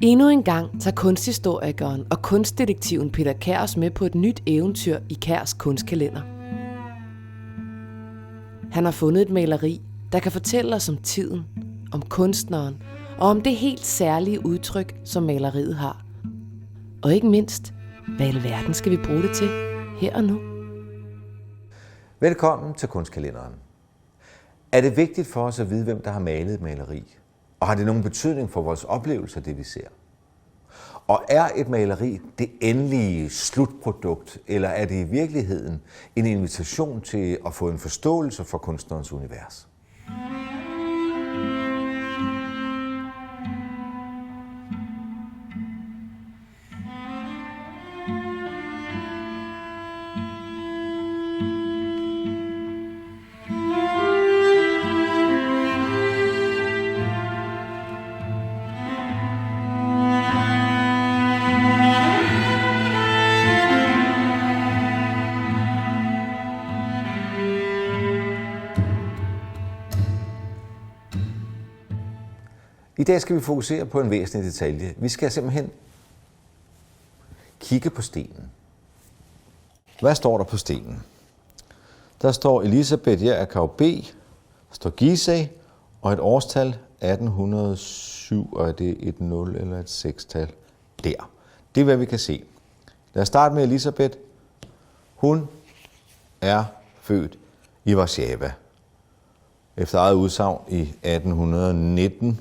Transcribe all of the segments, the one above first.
Endnu en gang tager kunsthistorikeren og kunstdetektiven Peter Kjær os med på et nyt eventyr i Kjærs kunstkalender. Han har fundet et maleri, der kan fortælle os om tiden, om kunstneren og om det helt særlige udtryk, som maleriet har. Og ikke mindst, hvad i alverden skal vi bruge det til her og nu? Velkommen til Kunstkalenderen. Er det vigtigt for os at vide, hvem der har malet et maleri? Og har det nogen betydning for vores oplevelse af det, vi ser? Og er et maleri det endelige slutprodukt, eller er det i virkeligheden en invitation til at få en forståelse for kunstnerens univers? I dag skal vi fokusere på en væsentlig detalje. Vi skal simpelthen kigge på stenen. Hvad står der på stenen? Der står Elisabeth Jerichau B., der står Gisag, og et årstal 1807, og er det et 0 eller et 6-tal der. Det er, hvad vi kan se. Lad os starte med Elisabeth. Hun er født i Warszawa efter eget udsagn i 1819.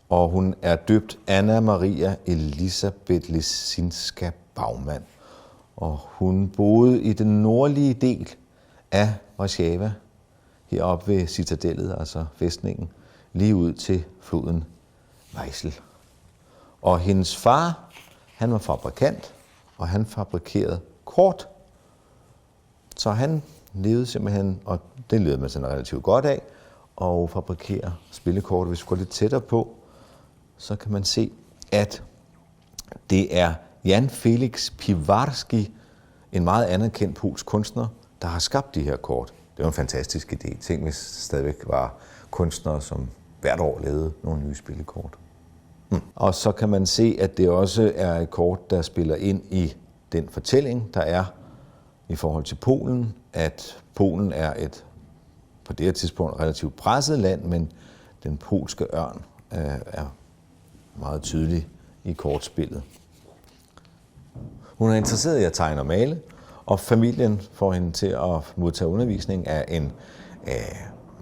Og hun er døbt Anna Maria Elisabeth Lesinska Baumann. Og hun boede i den nordlige del af Warszawa, heroppe ved citadellet, altså fæstningen, lige ud til floden Weissel. Og hendes far, han var fabrikant, og han fabrikerede kort. Så han levede simpelthen, og det levede man sådan relativt godt af, og fabrikere spillekort. Hvis vi går lidt tættere på, så kan man se, at det er Jan Felix Piwarski, en meget anerkendt polsk kunstner, der har skabt de her kort. Det var en fantastisk idé. Tænk, hvis stadigvæk var kunstnere, som hvert år lavede nogle nye spillekort. Og så kan man se, at det også er et kort, der spiller ind i den fortælling, der er i forhold til Polen, at Polen er et på det her tidspunkt relativt presset land, men den polske ørn er meget tydelig i kortspillet. Hun er interesseret i at tegne og male, og familien får hende til at modtage undervisning af en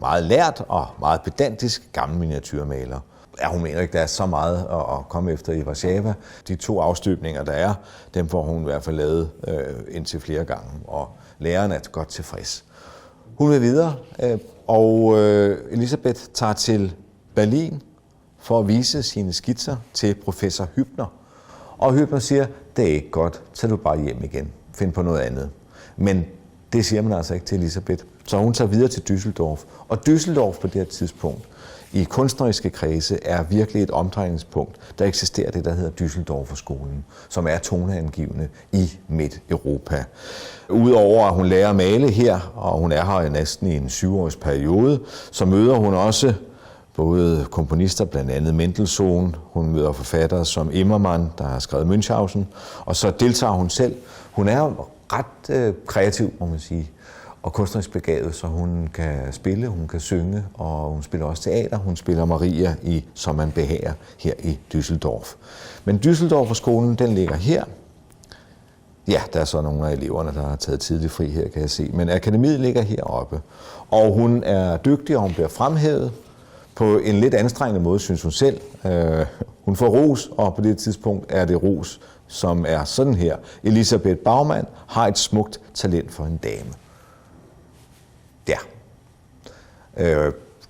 meget lært og meget pedantisk gammel miniatyrmaler. Ja, hun mener ikke, der er så meget at komme efter i Warszawa. De 2 afstøbninger, der er, dem får hun i hvert fald lavet indtil flere gange, og læreren er godt tilfreds. Hun vil videre, og Elisabeth tager til Berlin for at vise sine skitser til professor Hübner. Og Hübner siger, det er ikke godt, tag du bare hjem igen, find på noget andet. Men det siger man altså ikke til Elisabeth, så hun tager videre til Düsseldorf. Og Düsseldorf på det her tidspunkt, i kunstneriske kredse, er virkelig et omdrejningspunkt. Der eksisterer det, der hedder Düsseldorfer-skolen, som er toneangivende i Midt-Europa. Udover at hun lærer at male her, og hun er her næsten i en 7-års periode, så møder hun også både komponister, blandt andet Mendelssohn, hun møder forfattere som Immermann, der har skrevet Münchhausen, og så deltager hun selv. Hun er ret kreativ, må man sige, og kunstnerisk begavet, så hun kan spille, hun kan synge, og hun spiller også teater. Hun spiller Maria i Som man behager her i Düsseldorf. Men Düsseldorfer-skolen, den ligger her. Ja, der er så nogle af eleverne, der har taget tidlig fri her, kan jeg se. Men akademiet ligger heroppe, og hun er dygtig, og hun bliver fremhævet på en lidt anstrengende måde, synes hun selv. Hun får ros, og på det tidspunkt er det ros, som er sådan her. Elisabeth Baumann har et smukt talent for en dame. Ja.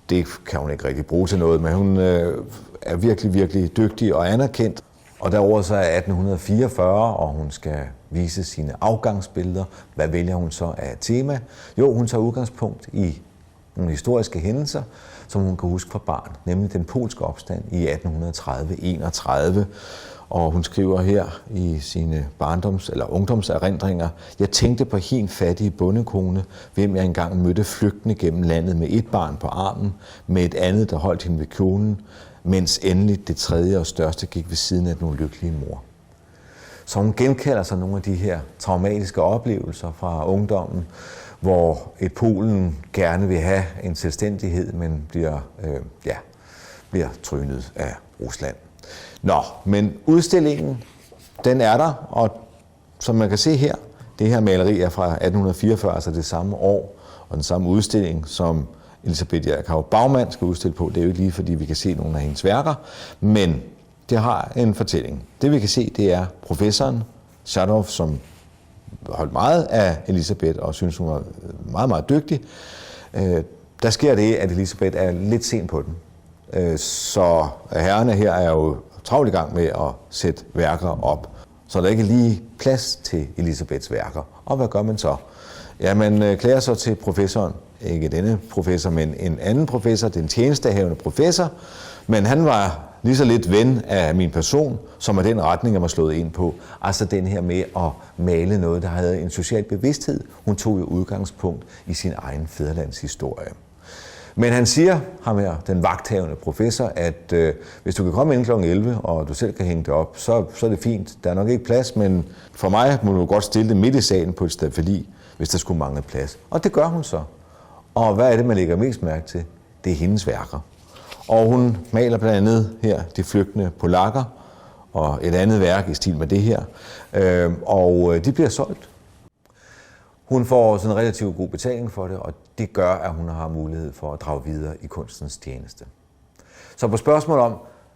Det kan hun ikke rigtig bruge til noget, men hun er virkelig, virkelig dygtig og anerkendt. Og derover så er 1844, og hun skal vise sine afgangsbilleder. Hvad vælger hun så af tema? Jo, hun tager udgangspunkt i nogle historiske hændelser, som hun kan huske fra barn, nemlig den polske opstand i 1830-31. Og hun skriver her i sine ungdomserindringer: Jeg tænkte på hin fattige bondekone, hvem jeg engang mødte flygtende gennem landet med et barn på armen, med et andet, der holdt hende ved kjolen. mens endelig det tredje og største gik ved siden af den ulykkelige mor. Så hun genkalder sig nogle af de her traumatiske oplevelser fra ungdommen, hvor et Polen gerne vil have en selvstændighed, men bliver trynet af Rusland. Nå, men udstillingen, den er der, og som man kan se her, det her maleri er fra 1844, altså det samme år, og den samme udstilling, som Elisabeth Gjerkau Baumann skal udstille på. Det er jo ikke lige, fordi vi kan se nogle af hendes værker, men det har en fortælling. Det vi kan se, det er professoren Schadow, som holdt meget af Elisabeth og synes, hun var meget, meget dygtig. Der sker det, at Elisabeth er lidt sent på den. Så herrerne her er jo travlt i gang med at sætte værker op. Så der er ikke lige plads til Elisabeths værker. Og hvad gør man så? Ja, man klæder sig til professoren. Ikke denne professor, men en anden professor, den tjenestehavende professor. Men han var lige så lidt ven af min person, som er den retning, jeg var slået ind på. Altså den her med at male noget, der havde en social bevidsthed. Hun tog jo udgangspunkt i sin egen fædrelandshistorie. Men han siger, ham her, den vagthavende professor, at hvis du kan komme ind kl. 11, og du selv kan hænge det op, så er det fint. Der er nok ikke plads, men for mig må du godt stille det midt i salen på et stafeli, hvis der skulle mangle plads. Og det gør hun så. Og hvad er det, man lægger mest mærke til? Det er hendes værker. Og hun maler blandt andet her De flygtende polakker, og et andet værk i stil med det her. Og de bliver solgt. Hun får sådan en relativt god betaling for det, og det gør, at hun har mulighed for at drage videre i kunstens tjeneste. Så på spørgsmål om,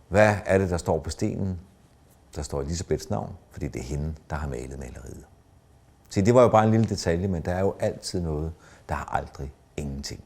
hvad er det, der står på stenen, der står Elisabeths navn, fordi det er hende, der har malet maleriet. Så det var jo bare en lille detalje, men der er jo altid noget, der har aldrig ingenting.